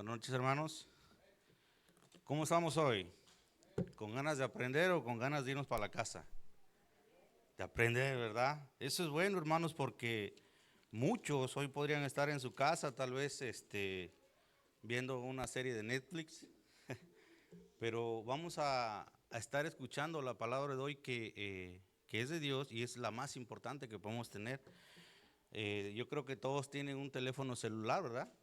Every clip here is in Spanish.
Buenas noches, hermanos. ¿Cómo estamos hoy? ¿Con ganas de aprender o con ganas de irnos para la casa? De aprender, ¿verdad? Eso es bueno, hermanos, porque muchos hoy podrían estar en su casa, tal vez viendo una serie de Netflix, pero vamos a estar escuchando la palabra de hoy que es de Dios y es la más importante que podemos tener. Yo creo que todos tienen un teléfono celular, ¿verdad?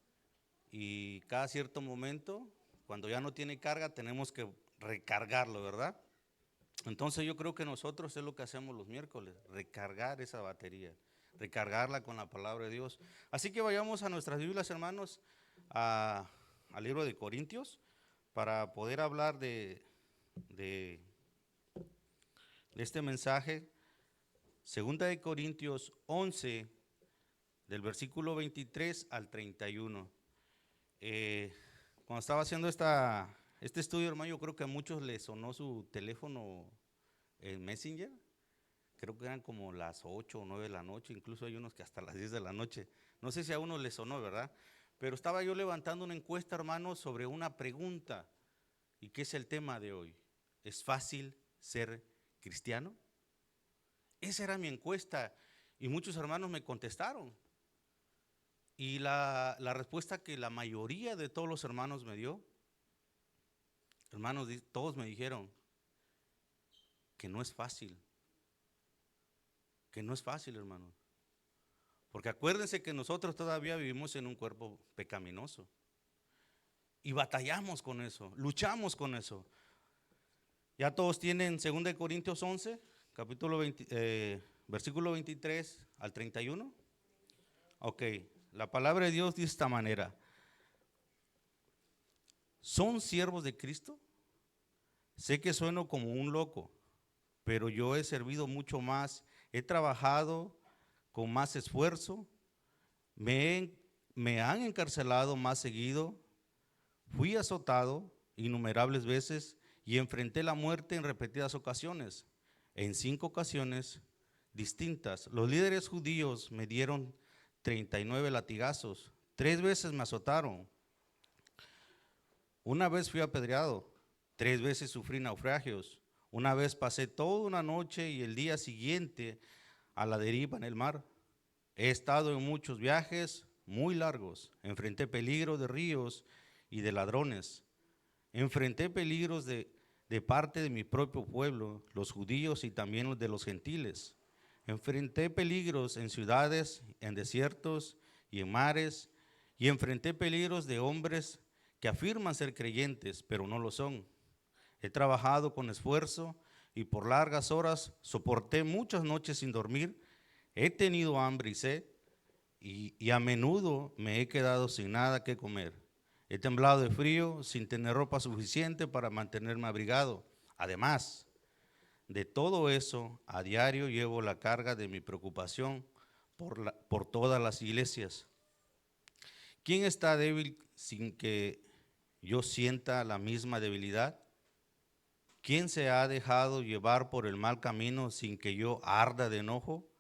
Y cada cierto momento, cuando ya no tiene carga, tenemos que recargarlo, ¿verdad? Entonces yo creo que nosotros es lo que hacemos los miércoles, recargar esa batería, recargarla con la palabra de Dios. Así que vayamos a nuestras Biblias, hermanos, al libro de Corintios, para poder hablar de, de este mensaje. Segunda de Corintios 11, del versículo 23 al 31. Cuando estaba haciendo este estudio, hermano, yo creo que a muchos les sonó su teléfono en Messenger. Creo que eran como las 8 o 9 de la noche, incluso hay unos que hasta las 10 de la noche. No sé si a uno les sonó, ¿verdad? Pero estaba yo levantando una encuesta, hermano, sobre una pregunta. ¿Y qué es el tema de hoy? ¿Es fácil ser cristiano? Esa era mi encuesta y muchos hermanos me contestaron. Y la respuesta que la mayoría de todos los hermanos me dio, hermanos, todos me dijeron que no es fácil, hermanos. Porque acuérdense que nosotros todavía vivimos en un cuerpo pecaminoso. Y batallamos con eso, luchamos con eso. Ya todos tienen 2 Corintios 11, capítulo 20, versículo 23 al 31. Ok, la palabra de Dios dice de esta manera. ¿Son siervos de Cristo? Sé que sueno como un loco, pero yo he servido mucho más, he trabajado con más esfuerzo, me han encarcelado más seguido, fui azotado innumerables veces y enfrenté la muerte en repetidas ocasiones. En 5 ocasiones distintas, los líderes judíos me dieron 39 latigazos, 3 veces me azotaron, una vez fui apedreado, 3 veces sufrí naufragios, una vez pasé toda una noche y el día siguiente a la deriva en el mar. He estado en muchos viajes muy largos, enfrenté peligros de ríos y de ladrones, enfrenté peligros de parte de mi propio pueblo, los judíos y también los de los gentiles. Enfrenté peligros en ciudades, en desiertos y en mares, y enfrenté peligros de hombres que afirman ser creyentes, pero no lo son. He trabajado con esfuerzo y por largas horas soporté muchas noches sin dormir. He tenido hambre y sed y a menudo me he quedado sin nada que comer. He temblado de frío sin tener ropa suficiente para mantenerme abrigado. Además de todo eso, a diario llevo la carga de mi preocupación por todas las iglesias. ¿Quién está débil sin que yo sienta la misma debilidad? ¿Quién se ha dejado llevar por el mal camino sin que yo arda de enojo?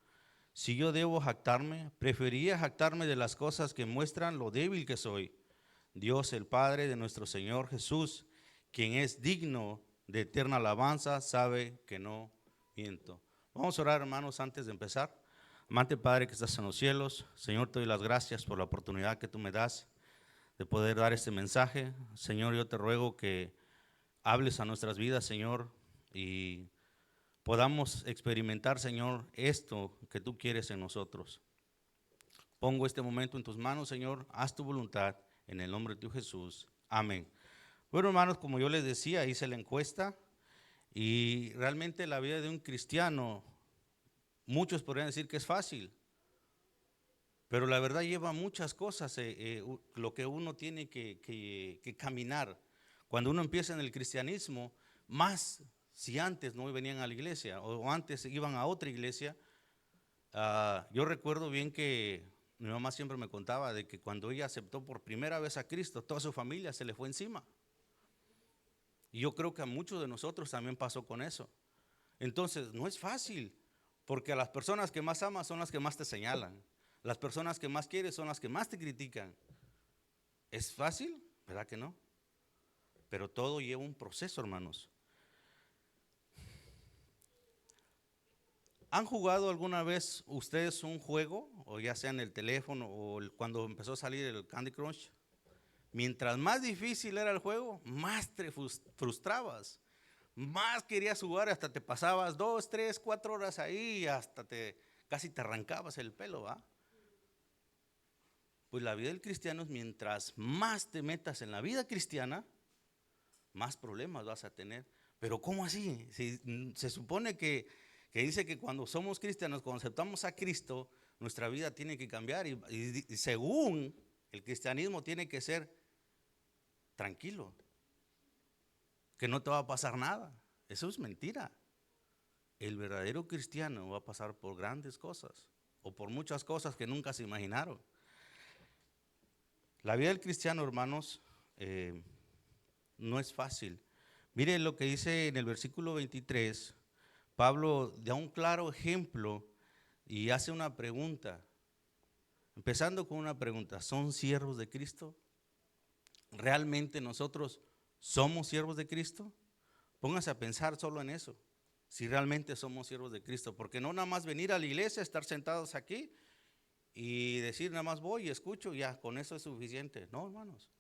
Si yo debo jactarme, preferiría jactarme de las cosas que muestran lo débil que soy. Dios, el Padre de nuestro Señor Jesús, quien es digno de eterna alabanza, sabe que no miento. Vamos a orar, hermanos, antes de empezar. Amante Padre que estás en los cielos, Señor, te doy las gracias por la oportunidad que tú me das de poder dar este mensaje. Señor, yo te ruego que hables a nuestras vidas, Señor, y podamos experimentar, Señor, esto que tú quieres en nosotros. Pongo este momento en tus manos, Señor, haz tu voluntad, en el nombre de tu Jesús. Amén. Bueno, hermanos, como yo les decía, hice la encuesta y realmente la vida de un cristiano, muchos podrían decir que es fácil, pero la verdad lleva muchas cosas, lo que uno tiene que caminar. Cuando uno empieza en el cristianismo, más si antes no venían a la iglesia o antes iban a otra iglesia. Yo recuerdo bien que mi mamá siempre me contaba de que cuando ella aceptó por primera vez a Cristo, toda su familia se le fue encima. Y yo creo que a muchos de nosotros también pasó con eso. Entonces, no es fácil, porque a las personas que más amas son las que más te señalan. Las personas que más quieres son las que más te critican. ¿Es fácil? ¿verdad que no? Pero todo lleva un proceso, hermanos. ¿Han jugado alguna vez ustedes un juego, o ya sea en el teléfono o cuando empezó a salir el Candy Crush? Mientras más difícil era el juego, más te frustrabas, más querías jugar, hasta te pasabas 2, 3, 4 horas ahí y hasta casi te arrancabas el pelo, ¿va? Pues la vida del cristiano es mientras más te metas en la vida cristiana, más problemas vas a tener. Pero ¿cómo así? Si, se supone que dice que cuando somos cristianos, cuando aceptamos a Cristo, nuestra vida tiene que cambiar y según el cristianismo tiene que ser tranquilo, que no te va a pasar nada. Eso es mentira. El verdadero cristiano va a pasar por grandes cosas o por muchas cosas que nunca se imaginaron. La vida del cristiano, hermanos, no es fácil. Mire lo que dice en el versículo 23, Pablo da un claro ejemplo y hace una pregunta, empezando con una pregunta: ¿son siervos de Cristo? ¿Realmente nosotros somos siervos de Cristo? Póngase a pensar solo en eso, si realmente somos siervos de Cristo, porque no nada más venir a la iglesia, estar sentados aquí y decir nada más voy y escucho, ya, con eso es suficiente. No, hermanos.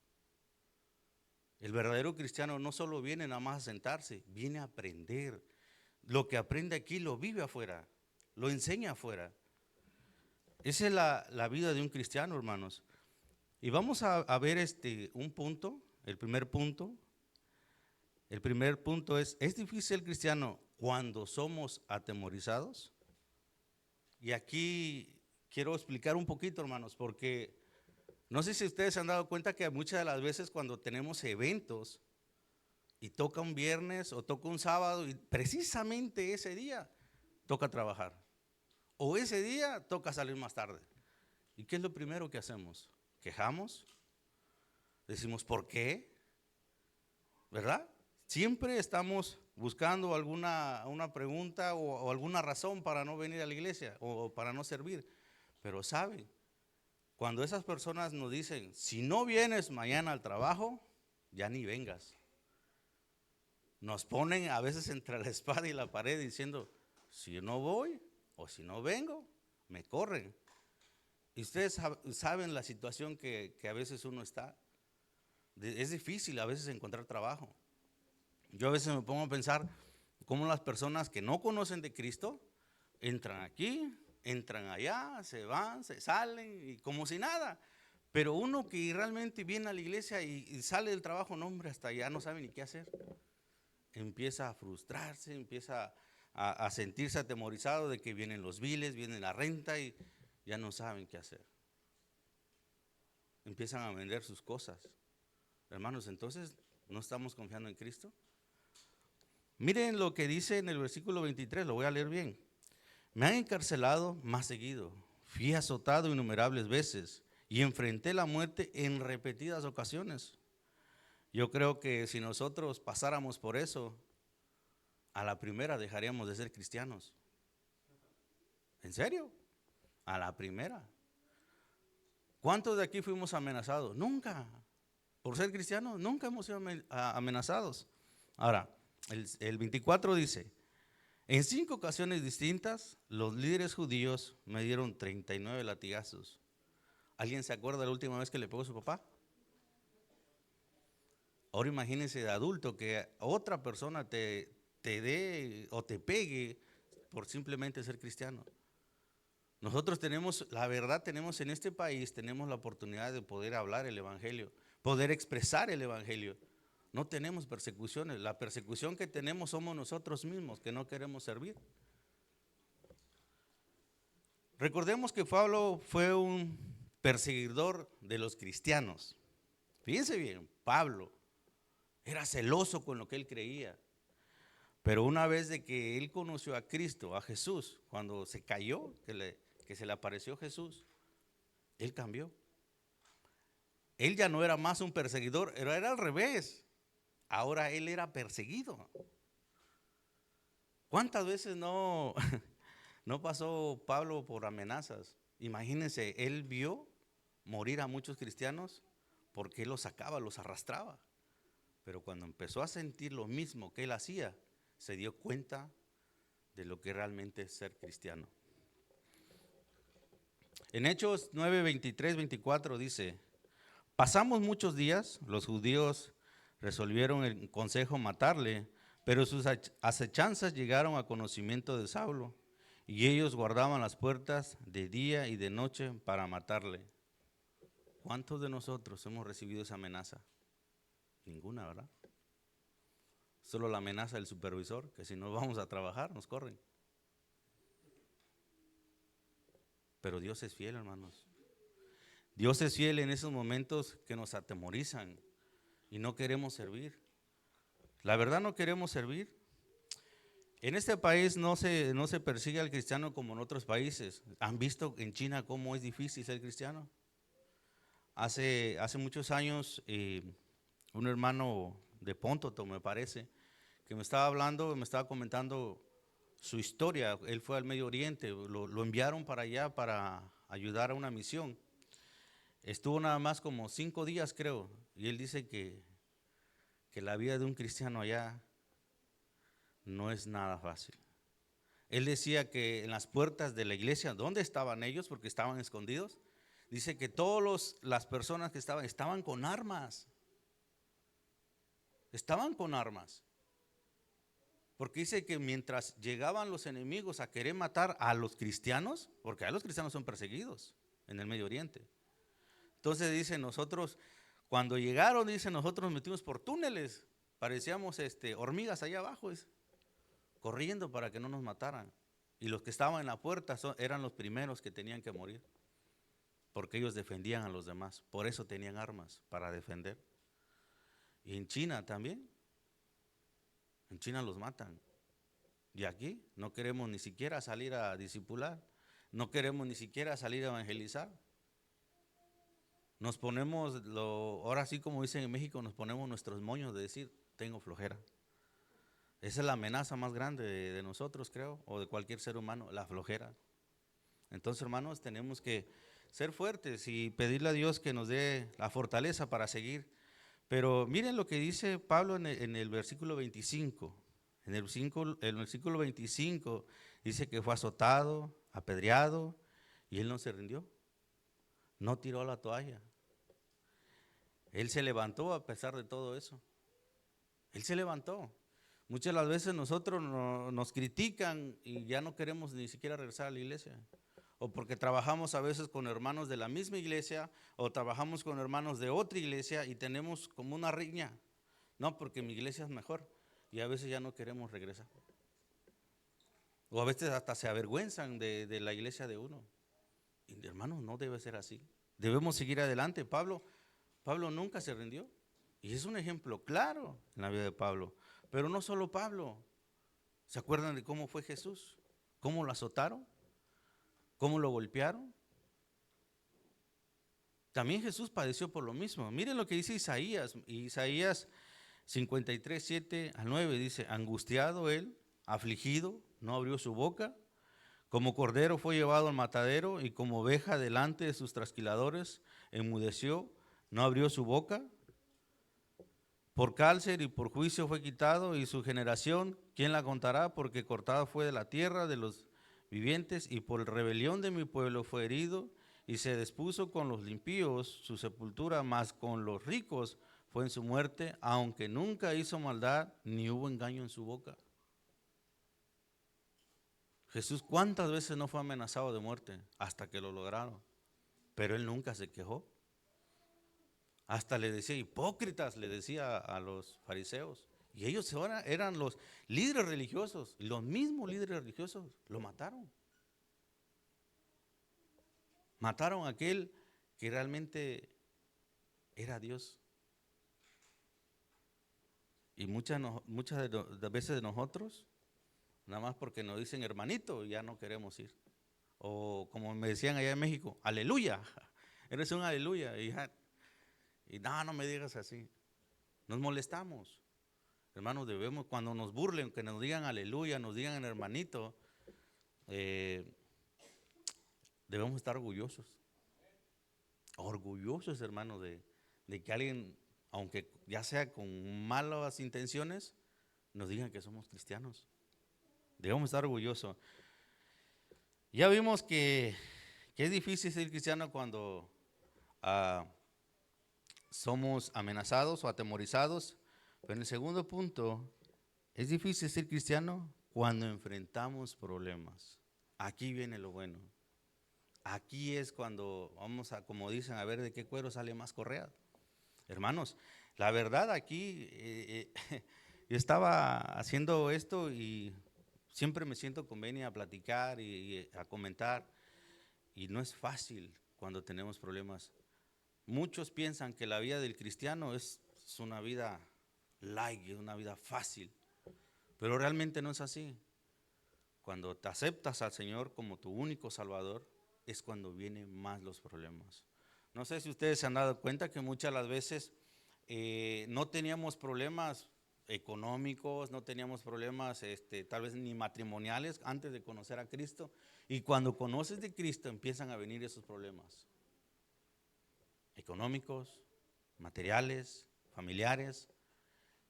El verdadero cristiano no solo viene nada más a sentarse, viene a aprender. Lo que aprende aquí lo vive afuera, lo enseña afuera. Esa es la vida de un cristiano, hermanos. Y vamos a ver un punto, el primer punto. El primer punto ¿es difícil el cristiano cuando somos atemorizados? Y aquí quiero explicar un poquito, hermanos, porque no sé si ustedes se han dado cuenta que muchas de las veces cuando tenemos eventos y toca un viernes o toca un sábado y precisamente ese día toca trabajar o ese día toca salir más tarde. ¿Y qué es lo primero que hacemos? ¿Quejamos? Decimos, ¿por qué? ¿Verdad? Siempre estamos buscando una pregunta o alguna razón para no venir a la iglesia o para no servir. Pero saben, cuando esas personas nos dicen, si no vienes mañana al trabajo, ya ni vengas. Nos ponen a veces entre la espada y la pared diciendo, si no voy o si no vengo, me corren. Y ustedes saben la situación que a veces uno está. Es difícil a veces encontrar trabajo. Yo a veces me pongo a pensar cómo las personas que no conocen de Cristo entran aquí, entran allá, se van, se salen y como si nada. Pero uno que realmente viene a la iglesia y sale del trabajo, no hombre, hasta allá no sabe ni qué hacer. Empieza a frustrarse, empieza a sentirse atemorizado de que vienen los biles, viene la renta y ya no saben qué hacer. Empiezan a vender sus cosas. Hermanos, entonces, ¿no estamos confiando en Cristo? Miren lo que dice en el versículo 23, lo voy a leer bien. Me han encarcelado más seguido, fui azotado innumerables veces y enfrenté la muerte en repetidas ocasiones. Yo creo que si nosotros pasáramos por eso, a la primera dejaríamos de ser cristianos. ¿En serio? A la primera. ¿Cuántos de aquí fuimos amenazados? Nunca. Por ser cristianos, nunca hemos sido amenazados. Ahora, el 24 dice, en 5 ocasiones distintas, los líderes judíos me dieron 39 latigazos. ¿Alguien se acuerda de la última vez que le pegó a su papá? Ahora imagínense de adulto que otra persona te dé o te pegue por simplemente ser cristiano. Nosotros tenemos, la verdad, tenemos en este país, tenemos la oportunidad de poder hablar el evangelio, poder expresar el evangelio. No tenemos persecuciones, la persecución que tenemos somos nosotros mismos, que no queremos servir. Recordemos que Pablo fue un perseguidor de los cristianos. Fíjense bien, Pablo era celoso con lo que él creía. Pero una vez de que él conoció a Cristo, a Jesús, cuando se cayó, que se le apareció Jesús, él cambió. Él ya no era más un perseguidor, era al revés. Ahora él era perseguido. ¿Cuántas veces no pasó Pablo por amenazas? Imagínense, él vio morir a muchos cristianos porque él los sacaba, los arrastraba. Pero cuando empezó a sentir lo mismo que él hacía, se dio cuenta de lo que realmente es ser cristiano. En Hechos 9, 23, 24 dice: pasamos muchos días, los judíos resolvieron en consejo matarle, pero sus acechanzas llegaron a conocimiento de Saulo, y ellos guardaban las puertas de día y de noche para matarle. ¿Cuántos de nosotros hemos recibido esa amenaza? Ninguna, ¿verdad? Solo la amenaza del supervisor, que si no vamos a trabajar nos corren. Pero Dios es fiel, hermanos. Dios es fiel en esos momentos que nos atemorizan y no queremos servir. La verdad, no queremos servir. En este país no se persigue al cristiano como en otros países. ¿Han visto en China cómo es difícil ser cristiano? Hace muchos años, un hermano de Póntoto, me parece, que me estaba hablando, me estaba comentando su historia. Él fue al Medio Oriente, lo enviaron para allá para ayudar a una misión. Estuvo nada más como 5 días, creo, y él dice que la vida de un cristiano allá no es nada fácil. Él decía que en las puertas de la iglesia, ¿dónde estaban ellos? Porque estaban escondidos. Dice que todas las personas que estaban con armas. Estaban con armas. Porque dice que mientras llegaban los enemigos a querer matar a los cristianos, porque a los cristianos son perseguidos en el Medio Oriente. Entonces dice, nosotros, cuando llegaron, dice, nosotros nos metimos por túneles, parecíamos hormigas allá abajo, corriendo para que no nos mataran. Y los que estaban en la puerta eran los primeros que tenían que morir, porque ellos defendían a los demás, por eso tenían armas para defender. Y en China también, en China los matan. Y aquí no queremos ni siquiera salir a discipular, no queremos ni siquiera salir a evangelizar. Nos ponemos, ahora sí como dicen en México, nos ponemos nuestros moños de decir, tengo flojera. Esa es la amenaza más grande de nosotros, creo, o de cualquier ser humano, la flojera. Entonces, hermanos, tenemos que ser fuertes y pedirle a Dios que nos dé la fortaleza para seguir. Pero miren lo que dice Pablo en el versículo 25. En el versículo 25 dice que fue azotado, apedreado, y él no se rindió. No tiró la toalla. Él se levantó a pesar de todo eso. Él se levantó. Muchas de las veces nosotros nos critican y ya no queremos ni siquiera regresar a la iglesia. O porque trabajamos a veces con hermanos de la misma iglesia o trabajamos con hermanos de otra iglesia y tenemos como una riña. No, porque mi iglesia es mejor. Y a veces ya no queremos regresar. O a veces hasta se avergüenzan de la iglesia de uno. Y hermanos, no debe ser así. Debemos seguir adelante. Pablo nunca se rindió. Y es un ejemplo claro en la vida de Pablo. Pero no solo Pablo. ¿Se acuerdan de cómo fue Jesús? ¿Cómo lo azotaron? ¿Cómo lo golpearon? También Jesús padeció por lo mismo. Miren lo que dice Isaías. Isaías 53, 7 al 9 dice: angustiado él, afligido, no abrió su boca. Como cordero fue llevado al matadero y como oveja delante de sus trasquiladores, enmudeció, no abrió su boca. Por cárcel y por juicio fue quitado, y su generación, ¿quién la contará? Porque cortado fue de la tierra de los vivientes, y por rebelión de mi pueblo fue herido, y se despuso con los impíos su sepultura, mas con los ricos fue en su muerte, aunque nunca hizo maldad, ni hubo engaño en su boca. Jesús, ¿cuántas veces no fue amenazado de muerte? Hasta que lo lograron, pero él nunca se quejó. Hasta le decía hipócritas, le decía a los fariseos. Y ellos eran los líderes religiosos. Y los mismos líderes religiosos lo mataron. Mataron a aquel que realmente era Dios. Y muchas de veces de nosotros, nada más porque nos dicen hermanito, ya no queremos ir. O como me decían allá en México, aleluya. Eres un aleluya. Y no me digas así. Nos molestamos. Hermanos, debemos, cuando nos burlen, que nos digan aleluya, nos digan hermanito, debemos estar orgullosos. Orgullosos, hermanos, de de que alguien, aunque ya sea con malas intenciones, nos digan que somos cristianos. Debemos estar orgullosos. Ya vimos que es difícil ser cristiano cuando somos amenazados o atemorizados, pero en el segundo punto, es difícil ser cristiano cuando enfrentamos problemas. Aquí viene lo bueno. Aquí es cuando vamos a, como dicen, a ver de qué cuero sale más correa. Hermanos, la verdad aquí, yo estaba haciendo esto y siempre me siento con Benny a platicar y a comentar, y no es fácil cuando tenemos problemas. Muchos piensan que la vida del cristiano es una vida light, una vida fácil, pero realmente no es así. Cuando te aceptas al Señor como tu único Salvador, es cuando vienen más los problemas. No sé si ustedes se han dado cuenta que muchas de las veces no teníamos problemas económicos, no teníamos problemas tal vez ni matrimoniales antes de conocer a Cristo, y cuando conoces de Cristo empiezan a venir esos problemas económicos, materiales, familiares,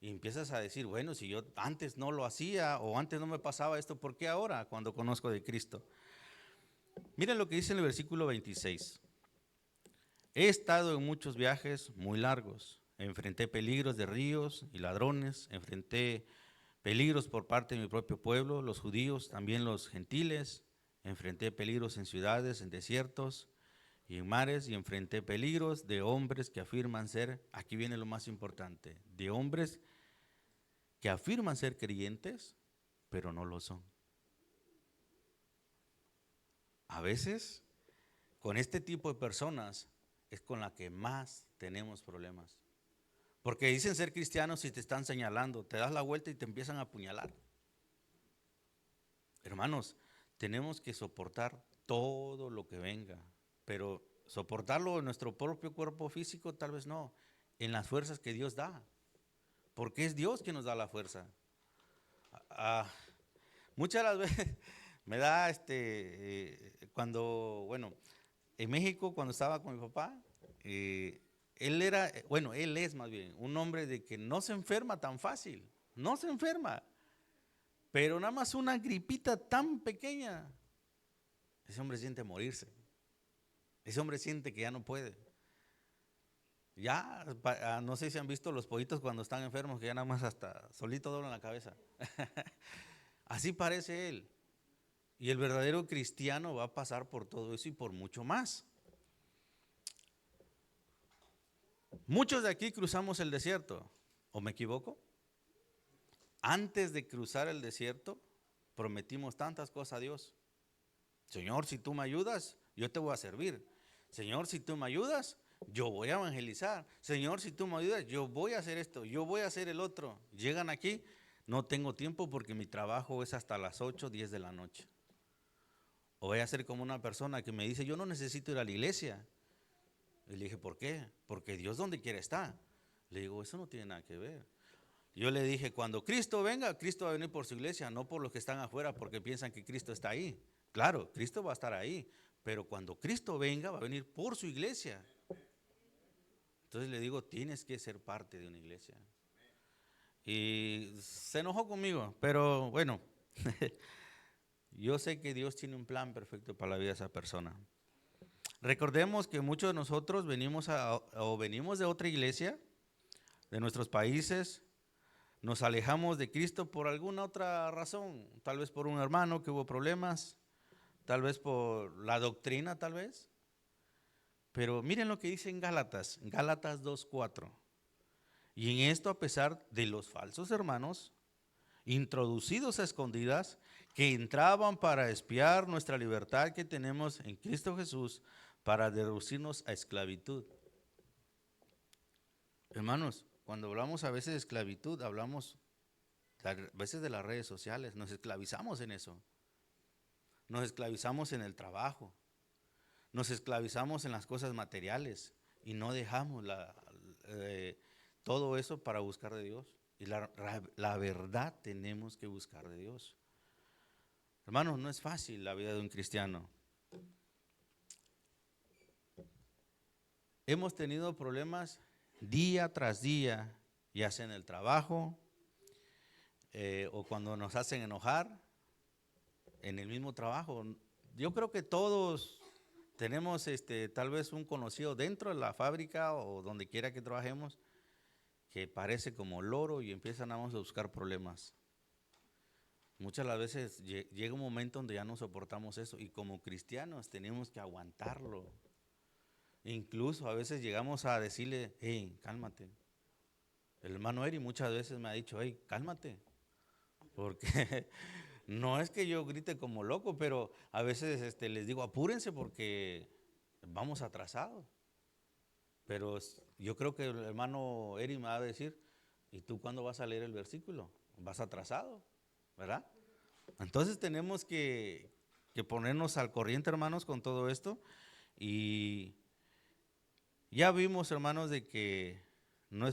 y empiezas a decir, bueno, si yo antes no lo hacía o antes no me pasaba esto, ¿por qué ahora cuando conozco de Cristo? Miren lo que dice en el versículo 26. He estado en muchos viajes muy largos, enfrenté peligros de ríos y ladrones, enfrenté peligros por parte de mi propio pueblo, los judíos, también los gentiles, enfrenté peligros en ciudades, en desiertos y en mares, y enfrenté peligros de hombres que afirman ser, aquí viene lo más importante, de hombres que afirman ser creyentes, pero no lo son. A veces, con este tipo de personas es con la que más tenemos problemas. Porque dicen ser cristianos y te están señalando, te das la vuelta y te empiezan a apuñalar. Hermanos, tenemos que soportar todo lo que venga, pero soportarlo en nuestro propio cuerpo físico tal vez no, en las fuerzas que Dios da, porque es Dios quien nos da la fuerza. Ah, muchas de las veces me da cuando, bueno, en México cuando estaba con mi papá, él era, bueno, él es más bien un hombre de que no se enferma tan fácil, no se enferma, pero nada más una gripita tan pequeña, ese hombre siente morirse, ese hombre siente que ya no puede. Ya, no sé si han visto los pollitos cuando están enfermos, que ya nada más hasta solito doblan la cabeza. Así parece él. Y el verdadero cristiano va a pasar por todo eso y por mucho más. Muchos de aquí cruzamos el desierto, ¿o me equivoco? Antes de cruzar el desierto, prometimos tantas cosas a Dios. Señor, si tú me ayudas, yo te voy a servir. Señor, si tú me ayudas, yo voy a evangelizar. Señor, si tú me ayudas, yo voy a hacer esto, yo voy a hacer el otro. Llegan aquí, no tengo tiempo porque mi trabajo es hasta las 8, 10 de la noche. O voy a ser como una persona que me dice, yo no necesito ir a la iglesia. Y le dije, ¿por qué? Porque Dios donde quiera está. Le digo, eso no tiene nada que ver. Yo le dije, cuando Cristo venga, Cristo va a venir por su iglesia, no por los que están afuera porque piensan que Cristo está ahí. Claro, Cristo va a estar ahí, pero cuando Cristo venga, va a venir por su iglesia. Entonces le digo, tienes que ser parte de una iglesia. Y se enojó conmigo, pero bueno, yo sé que Dios tiene un plan perfecto para la vida de esa persona. Recordemos que muchos de nosotros venimos de otra iglesia, de nuestros países, nos alejamos de Cristo por alguna otra razón, tal vez por un hermano que hubo problemas, tal vez por la doctrina, tal vez. Pero miren lo que dice en Gálatas 2:4. Y en esto, a pesar de los falsos hermanos, introducidos a escondidas, que entraban para espiar nuestra libertad que tenemos en Cristo Jesús, para reducirnos a esclavitud. Hermanos, cuando hablamos a veces de esclavitud, hablamos a veces de las redes sociales, nos esclavizamos en eso. Nos esclavizamos en el trabajo, nos esclavizamos en las cosas materiales y no dejamos todo eso para buscar de Dios. Y la verdad tenemos que buscar de Dios. Hermanos, no es fácil la vida de un cristiano. Hemos tenido problemas día tras día, ya sea en el trabajo o cuando nos hacen enojar, en el mismo trabajo. Yo creo que todos tenemos tal vez un conocido dentro de la fábrica o donde quiera que trabajemos que parece como loro y empiezan a buscar problemas. Muchas las veces llega un momento donde ya no soportamos eso y como cristianos tenemos que aguantarlo. Incluso a veces llegamos a decirle, hey, cálmate. El hermano Eri muchas veces me ha dicho, hey, cálmate. Porque no es que yo grite como loco, pero a veces les digo, apúrense porque vamos atrasados. Pero yo creo que el hermano Eri me va a decir, ¿y tú cuándo vas a leer el versículo? Vas atrasado, ¿verdad? Entonces tenemos que ponernos al corriente, hermanos, con todo esto. Y ya vimos, hermanos, de que no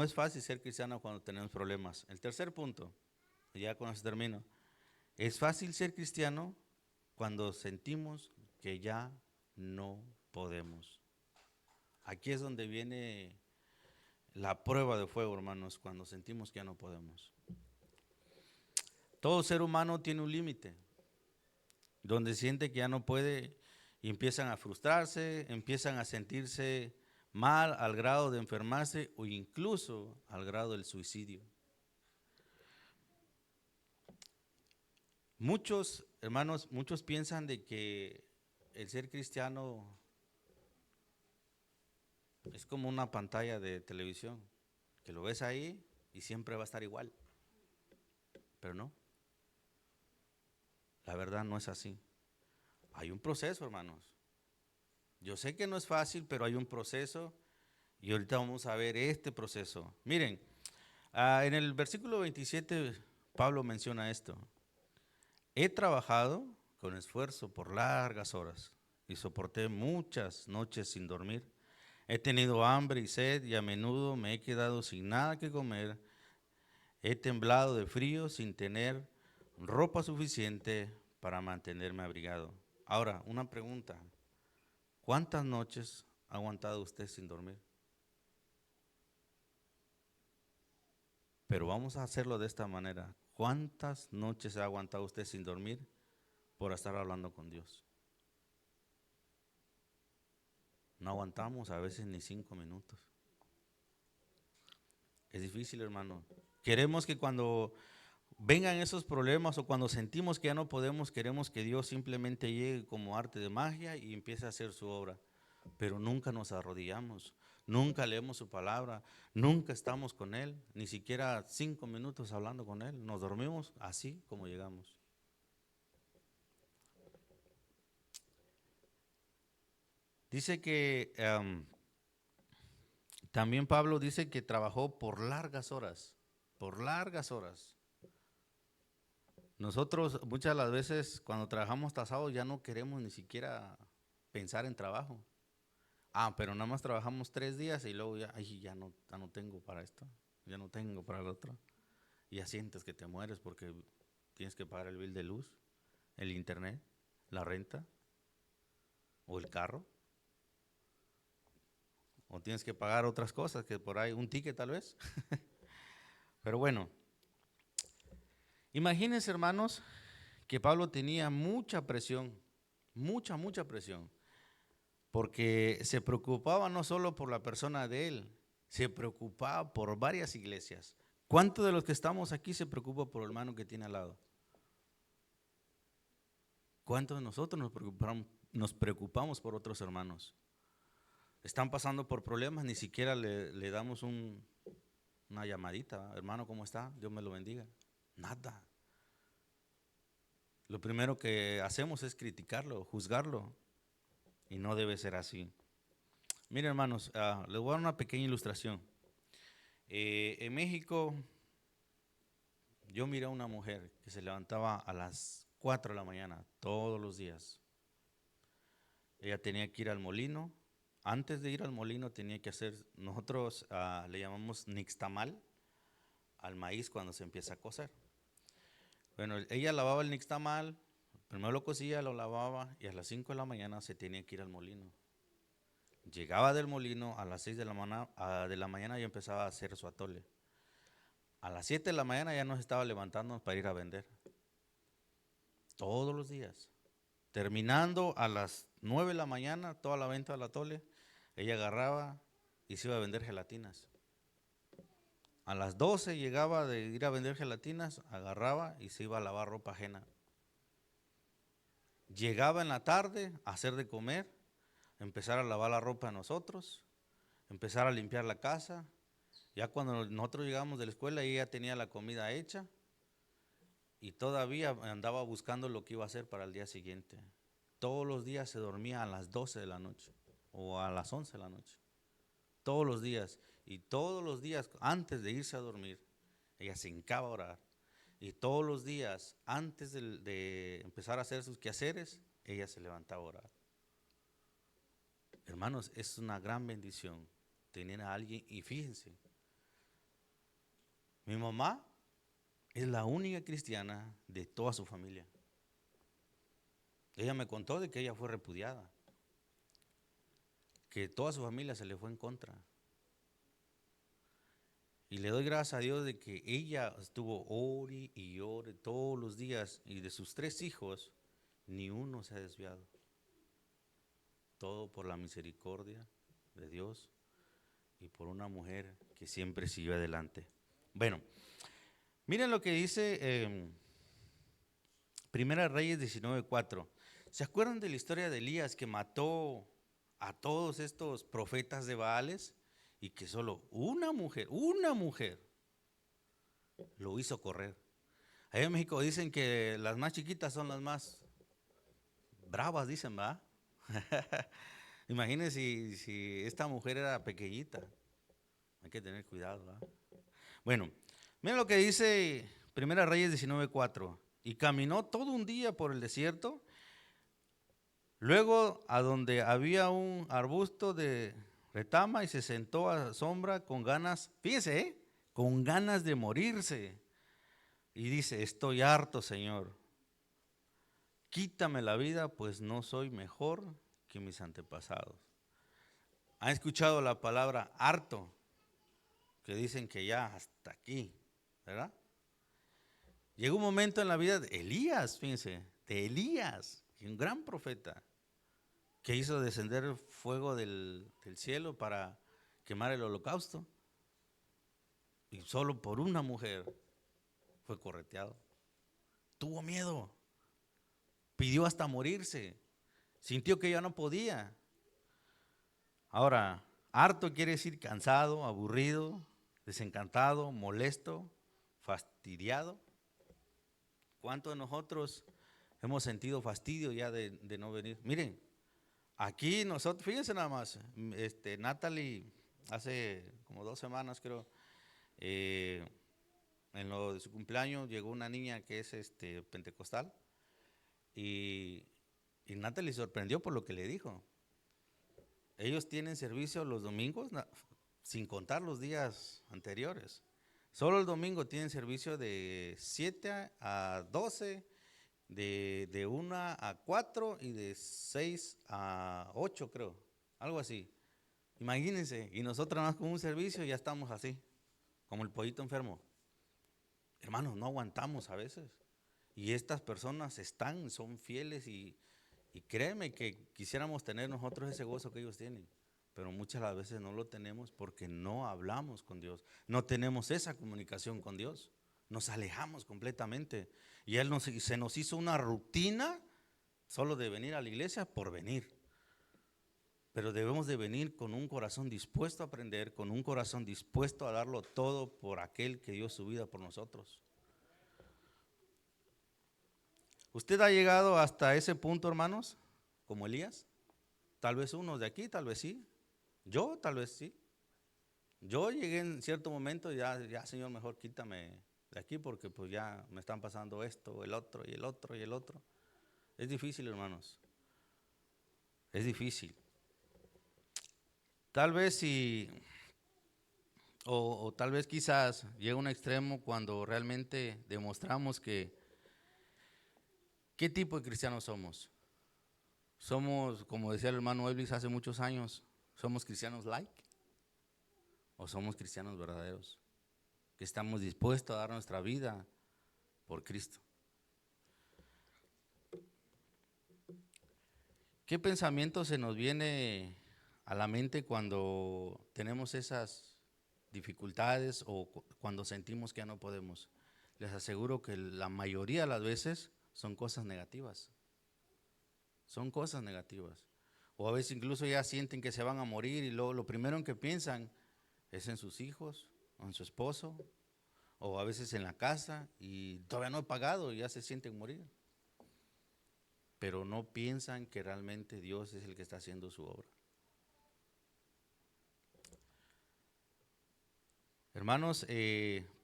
es fácil ser cristiano cuando tenemos problemas. El tercer punto, y ya con eso termino. Es fácil ser cristiano cuando sentimos que ya no podemos. Aquí es donde viene la prueba de fuego, hermanos, cuando sentimos que ya no podemos. Todo ser humano tiene un límite, donde siente que ya no puede y empiezan a frustrarse, empiezan a sentirse mal al grado de enfermarse o incluso al grado del suicidio. Muchos, hermanos, muchos piensan de que el ser cristiano es como una pantalla de televisión, que lo ves ahí y siempre va a estar igual. Pero no, la verdad no es así. Hay un proceso, hermanos. Yo sé que no es fácil, pero hay un proceso y ahorita vamos a ver este proceso. Miren, en el versículo 27 Pablo menciona esto. He trabajado con esfuerzo por largas horas y soporté muchas noches sin dormir. He tenido hambre y sed y a menudo me he quedado sin nada que comer. He temblado de frío sin tener ropa suficiente para mantenerme abrigado. Ahora, una pregunta. ¿Cuántas noches ha aguantado usted sin dormir? Pero vamos a hacerlo de esta manera. ¿Cuántas noches ha aguantado usted sin dormir por estar hablando con Dios? No aguantamos a veces ni 5 minutos. Es difícil, hermano. Queremos que cuando vengan esos problemas o cuando sentimos que ya no podemos, queremos que Dios simplemente llegue como arte de magia y empiece a hacer su obra. Pero nunca nos arrodillamos, nunca leemos su palabra, nunca estamos con Él, ni siquiera 5 minutos hablando con Él. Nos dormimos así como llegamos. Dice que también Pablo dice que trabajó por largas horas, por largas horas. Nosotros muchas de las veces cuando trabajamos tasados ya no queremos ni siquiera pensar en trabajo. Pero nada más trabajamos 3 días y luego ya, ay, ya no tengo para esto, ya no tengo para el otro. Y ya sientes que te mueres porque tienes que pagar el bill de luz, el internet, la renta o el carro. O tienes que pagar otras cosas que por ahí, un ticket tal vez. Pero bueno, imagínense, hermanos, que Pablo tenía mucha presión, mucha presión, porque se preocupaba no solo por la persona de él, se preocupaba por varias iglesias. ¿Cuántos de los que estamos aquí se preocupa por el hermano que tiene al lado? ¿Cuántos de nosotros nos preocupamos por otros hermanos? Están pasando por problemas, ni siquiera le damos una llamadita, hermano, ¿cómo está? Dios me lo bendiga. Nada. Lo primero que hacemos es criticarlo, juzgarlo, y no debe ser así. Miren, hermanos, les voy a dar una pequeña ilustración. En México, yo miré a una mujer que se levantaba a las 4 de la mañana todos los días. Ella tenía que ir al molino. Antes de ir al molino tenía que hacer, nosotros le llamamos nixtamal al maíz cuando se empieza a cocer. Bueno, ella lavaba el nixtamal, primero lo cocía, lo lavaba y a las 5 de la mañana se tenía que ir al molino. Llegaba del molino a las 6 de la mañana y empezaba a hacer su atole. A las 7 de la mañana ya nos estaba levantando para ir a vender. Todos los días. Terminando a las 9 de la mañana, toda la venta del atole, ella agarraba y se iba a vender gelatinas. A las 12 llegaba de ir a vender gelatinas, agarraba y se iba a lavar ropa ajena. Llegaba en la tarde a hacer de comer, empezar a lavar la ropa a nosotros, empezar a limpiar la casa. Ya cuando nosotros llegamos de la escuela, ella tenía la comida hecha y todavía andaba buscando lo que iba a hacer para el día siguiente. Todos los días se dormía a las 12 de la noche o a las 11 de la noche. Todos los días. Y todos los días, antes de irse a dormir, ella se hincaba a orar. Y todos los días, antes de empezar a hacer sus quehaceres, ella se levantaba a orar. Hermanos, es una gran bendición tener a alguien. Y fíjense, mi mamá es la única cristiana de toda su familia. Ella me contó de que ella fue repudiada, que toda su familia se le fue en contra. Y le doy gracias a Dios de que ella estuvo ore y ore todos los días, y de sus 3 hijos, ni uno se ha desviado. Todo por la misericordia de Dios y por una mujer que siempre siguió adelante. Bueno, miren lo que dice Primera Reyes 19:4. ¿Se acuerdan de la historia de Elías que mató a todos estos profetas de Baales? Y que solo una mujer lo hizo correr. Allá en México dicen que las más chiquitas son las más bravas, dicen, ¿va? Imagínense si esta mujer era pequeñita. Hay que tener cuidado, ¿va? Bueno, miren lo que dice Primera Reyes 19:4. Y caminó todo un día por el desierto, luego a donde había un arbusto de retama y se sentó a sombra con ganas, fíjese, con ganas de morirse. Y dice, estoy harto, Señor. Quítame la vida, pues no soy mejor que mis antepasados. ¿Han escuchado la palabra harto? Que dicen que ya hasta aquí, ¿verdad? Llegó un momento en la vida de Elías, fíjense, de Elías, un gran profeta, que hizo descender fuego del cielo para quemar el holocausto. Y solo por una mujer fue correteado. Tuvo miedo, pidió hasta morirse, sintió que ya no podía. Ahora, harto quiere decir cansado, aburrido, desencantado, molesto, fastidiado. ¿Cuántos de nosotros hemos sentido fastidio ya de no venir? Miren, aquí nosotros, fíjense nada más, Natalie, hace como 2 semanas creo, en lo de su cumpleaños llegó una niña que es pentecostal y Natalie sorprendió por lo que le dijo. Ellos tienen servicio los domingos, sin contar los días anteriores. Solo el domingo tienen servicio de 7 a 12, de 1 a 4 y de 6 a 8 creo, algo así. Imagínense, y nosotros más con un servicio ya estamos así, como el pollito enfermo. Hermanos, no aguantamos a veces. Y estas personas son fieles y créeme que quisiéramos tener nosotros ese gozo que ellos tienen, pero muchas las veces no lo tenemos porque no hablamos con Dios, no tenemos esa comunicación con Dios, nos alejamos completamente y se nos hizo una rutina solo de venir a la iglesia por venir. Pero debemos de venir con un corazón dispuesto a aprender, con un corazón dispuesto a darlo todo por aquel que dio su vida por nosotros. ¿Usted ha llegado hasta ese punto, hermanos, como Elías? Tal vez unos de aquí, tal vez sí. Yo, tal vez sí. Yo llegué en cierto momento y ya Señor, mejor quítame de aquí porque pues ya me están pasando esto, el otro y el otro y el otro. Es difícil, hermanos. Es difícil. Tal vez sí, o tal vez quizás llega un extremo cuando realmente demostramos ¿qué tipo de cristianos somos? Somos, como decía el hermano Elvis hace muchos años, ¿Somos cristianos like? ¿O somos cristianos verdaderos? Que estamos dispuestos a dar nuestra vida por Cristo. ¿Qué pensamiento se nos viene a la mente cuando tenemos esas dificultades o cuando sentimos que ya no podemos? Les aseguro que la mayoría de las veces son cosas negativas. Son cosas negativas. O a veces incluso ya sienten que se van a morir y lo primero en que piensan es en sus hijos o en su esposo o a veces en la casa y todavía no he pagado y ya se sienten morir. Pero no piensan que realmente Dios es el que está haciendo su obra. Hermanos,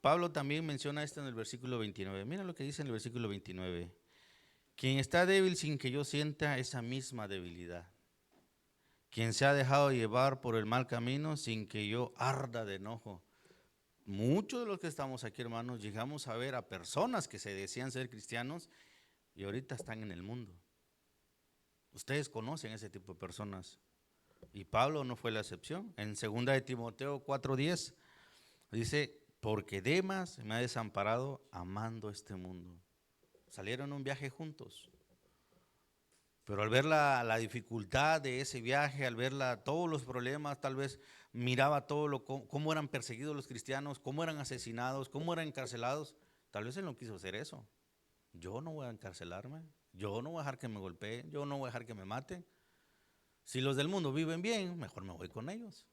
Pablo también menciona esto en el versículo 29. Mira lo que dice en el versículo 29. Quien está débil sin que yo sienta esa misma debilidad. Quien se ha dejado llevar por el mal camino sin que yo arda de enojo. Muchos de los que estamos aquí, hermanos, llegamos a ver a personas que se decían ser cristianos y ahorita están en el mundo. Ustedes conocen ese tipo de personas. Y Pablo no fue la excepción. En 2 de Timoteo 4:10 dice, porque Demas me ha desamparado amando este mundo. Salieron a un viaje juntos. Pero al ver la dificultad de ese viaje, al ver todos los problemas, tal vez miraba cómo eran perseguidos los cristianos, cómo eran asesinados, cómo eran encarcelados. Tal vez él no quiso hacer eso. Yo no voy a encarcelarme, yo no voy a dejar que me golpeen, yo no voy a dejar que me maten. Si los del mundo viven bien, mejor me voy con ellos.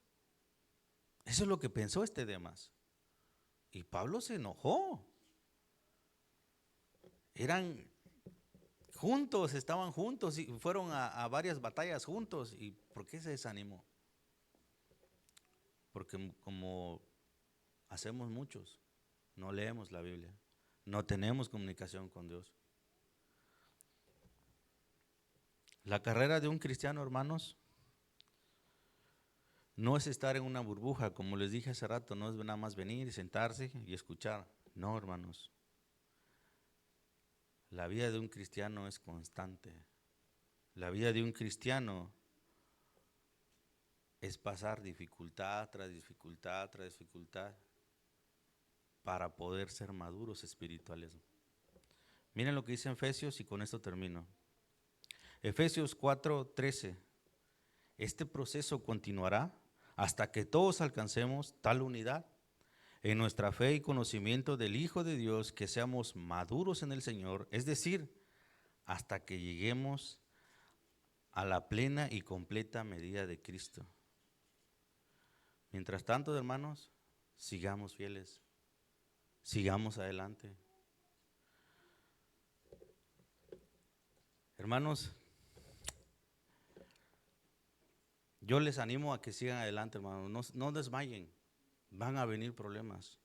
Eso es lo que pensó este Demas. Y Pablo se enojó. Eran juntos, estaban juntos y fueron a varias batallas juntos. ¿Y por qué se desanimó? Porque como hacemos muchos, no leemos la Biblia, no tenemos comunicación con Dios. La carrera de un cristiano, hermanos, no es estar en una burbuja, como les dije hace rato, no es nada más venir y sentarse y escuchar. No, hermanos. La vida de un cristiano es constante. La vida de un cristiano es pasar dificultad tras dificultad tras dificultad para poder ser maduros espirituales. Miren lo que dice en Efesios y con esto termino. Efesios 4:13. Este proceso continuará hasta que todos alcancemos tal unidad en nuestra fe y conocimiento del Hijo de Dios, que seamos maduros en el Señor, es decir, hasta que lleguemos a la plena y completa medida de Cristo. Mientras tanto, hermanos, sigamos fieles, sigamos adelante. Hermanos, yo les animo a que sigan adelante, hermanos, no desmayen, van a venir problemas,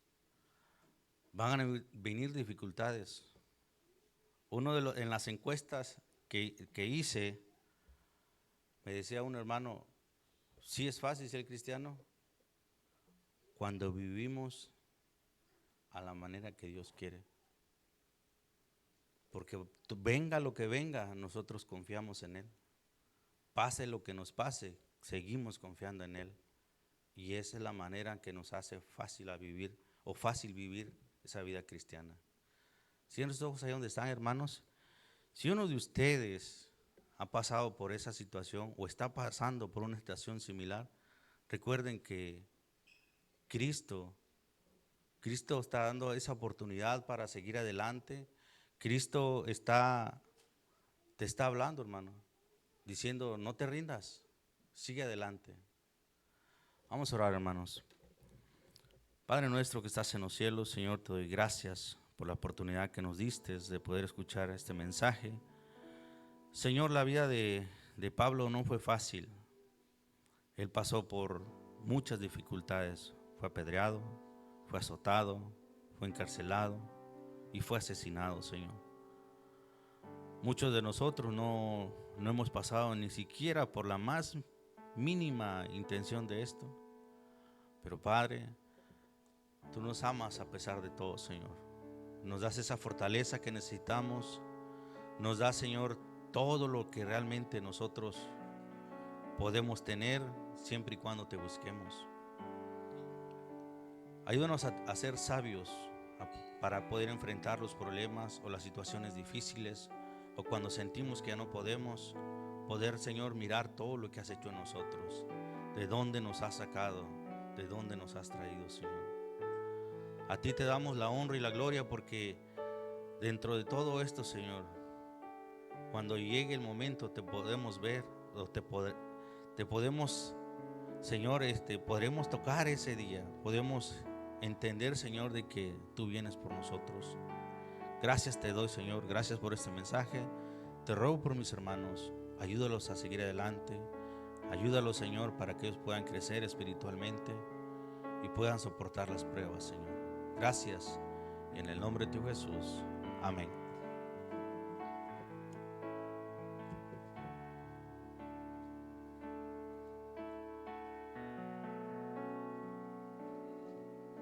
van a venir dificultades. En las encuestas que hice, me decía un hermano, ¿sí es fácil ser cristiano? Cuando vivimos a la manera que Dios quiere. Porque venga lo que venga, nosotros confiamos en Él. Pase lo que nos pase, seguimos confiando en Él. Y esa es la manera que nos hace fácil vivir esa vida cristiana. Cierren sus ojos ahí donde están, hermanos. Si uno de ustedes ha pasado por esa situación o está pasando por una situación similar, recuerden que Cristo está dando esa oportunidad para seguir adelante. Cristo te está hablando, hermano, diciendo, no te rindas, sigue adelante. Vamos a orar, hermanos. Padre nuestro que estás en los cielos, Señor, te doy gracias por la oportunidad que nos diste de poder escuchar este mensaje. Señor, la vida de Pablo no fue fácil. Él pasó por muchas dificultades. Fue apedreado, fue azotado, fue encarcelado y fue asesinado, Señor. Muchos de nosotros no hemos pasado ni siquiera por la más mínima intención de esto. Pero Padre, tú nos amas a pesar de todo, Señor. Nos das esa fortaleza que necesitamos. Nos das, Señor, todo lo que realmente nosotros podemos tener siempre y cuando te busquemos. Ayúdanos a ser sabios para poder enfrentar los problemas o las situaciones difíciles, o cuando sentimos que ya no podemos, poder, Señor, mirar todo lo que has hecho en nosotros, de dónde nos has sacado, de dónde nos has traído, Señor. A ti te damos la honra y la gloria, porque dentro de todo esto, Señor, cuando llegue el momento te podemos ver, o te podemos, Señor, podremos tocar ese día, podemos entender, Señor, de que tú vienes por nosotros. Gracias te doy, Señor, gracias por este mensaje. Te ruego por mis hermanos, ayúdalos a seguir adelante, ayúdalos, Señor, para que ellos puedan crecer espiritualmente y puedan soportar las pruebas, Señor. Gracias, y en el nombre de tu Jesús, amén.